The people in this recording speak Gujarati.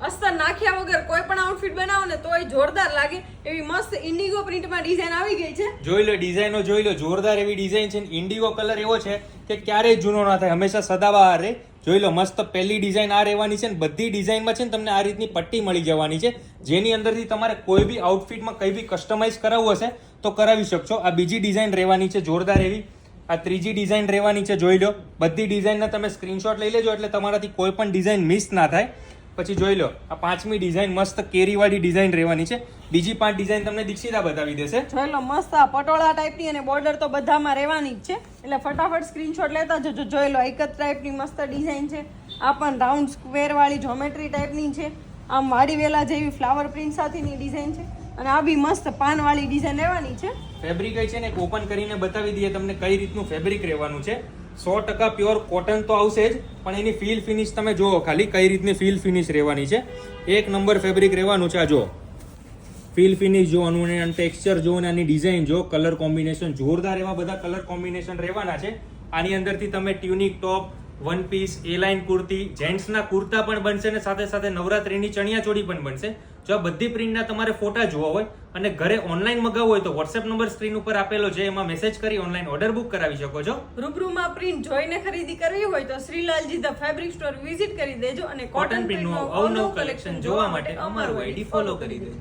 અસ્તર નાખ્યા વગર કોઈ પણ આઉટફિટ બનાવો ને તોય જોરદાર લાગે એવી મસ્ત ઇન્ડિગો પ્રિન્ટમાં ડિઝાઇન આવી ગઈ છે. જોઈ લો ડિઝાઇનો, જોઈ લો જોરદાર એવી ડિઝાઇન છે. ઇન્ડિગો કલર એવો છે કે ક્યારેય જૂનો ના થાય, હંમેશા સદાબહાર રહે. જોઈ લો મસ્ત પહેલી ડિઝાઇન આ રહેવાની છે ને બધી ડિઝાઇનમાં છે ને તમને આ રીતની પટ્ટી મળી જવાની છે, જેની અંદરથી તમારે કોઈ બી આઉટફિટમાં કંઈ બી કસ્ટમાઇઝ કરાવવું હશે તો કરાવી શકશો. આ બીજી ડિઝાઇન રહેવાની છે જોરદાર એવી. આ ત્રીજી ડિઝાઇન રહેવાની છે. જોઈ લો બધી ડિઝાઇનના તમે સ્ક્રીનશોટ લઈ લેજો એટલે તમારાથી કોઈ પણ ડિઝાઇન મિસ ના થાય. પછી જોઈ લો આ પાંચમી ડિઝાઇન મસ્ત કેરીવાળી ડિઝાઇન રહેવાની છે. બીજી 5 ડિઝાઇન તમને દીક્ષિતા બતાવી દેશે. જોઈ લો મસ્ત આ પટોળા ટાઈપની અને બોર્ડર તો બધામાં રહેવાની જ છે એટલે ફટાફટ સ્ક્રીનશોટ લેતા જજો. જોઈ લો એક જ ટાઈપની મસ્ત ડિઝાઇન છે. આ પણ રાઉન્ડ સ્ક્વેર વાળી જ્યોમેટ્રી ટાઈપની છે. આમ વાડી વેલા જેવી ફ્લાવર પ્રિન્ટ સાથેની ડિઝાઇન છે અને આ બી મસ્ત પાન વાળી ડિઝાઇન રહેવાની છે. ફેબ્રિક છે ને ઓપન કરીને બતાવી દઈએ તમને કઈ રીતનું ફેબ્રિક રહેવાનું છે. 100% પ્યોર કોટન તો આવશે જ, પણ એની ફીલ ફિનિશ તમે જુઓ ખાલી કઈ રીતની ફીલ ફિનિશ રહેવાની છે. એક નંબર ફેબ્રિક રહેવાનું છે. આ જો ફીલ ફિનિશ જોવાનું અને ટેક્સચર જો અને આની ડિઝાઇન જો, કલર કોમ્બિનેશન જોરદાર એવા બધા કલર કોમ્બિનેશન રહેવાના છે. આની અંદરથી તમે ટ્યુનિક ટોપ, વન પીસ, એ લાઇન કુર્તી, જેન્ટ્સના કુર્તા પણ બનશે ને સાથે સાથે નવરાત્રીની ચણિયા ચોળી પણ બનશે. જો આ બધી પ્રિન્ટના તમારે ફોટા જોવા હોય અને ઘરે ઓનલાઈન મગાવવું હોય તો વોટ્સએપ નંબર સ્ક્રીન ઉપર આપેલો છે, એમાં મેસેજ કરી ઓનલાઈન ઓર્ડર બુક કરાવી શકો છો. રૂબરૂમાં પ્રિન્ટ જોઈને ખરીદી કરવી હોય તો શ્રીલાલજી ધ ફેબ્રિક સ્ટોર વિઝિટ કરી દેજો અને કોટન પ્રિન્ટનું અવનવું કલેક્શન જોવા માટે અમારું આઈડી ફોલો કરી દેજો.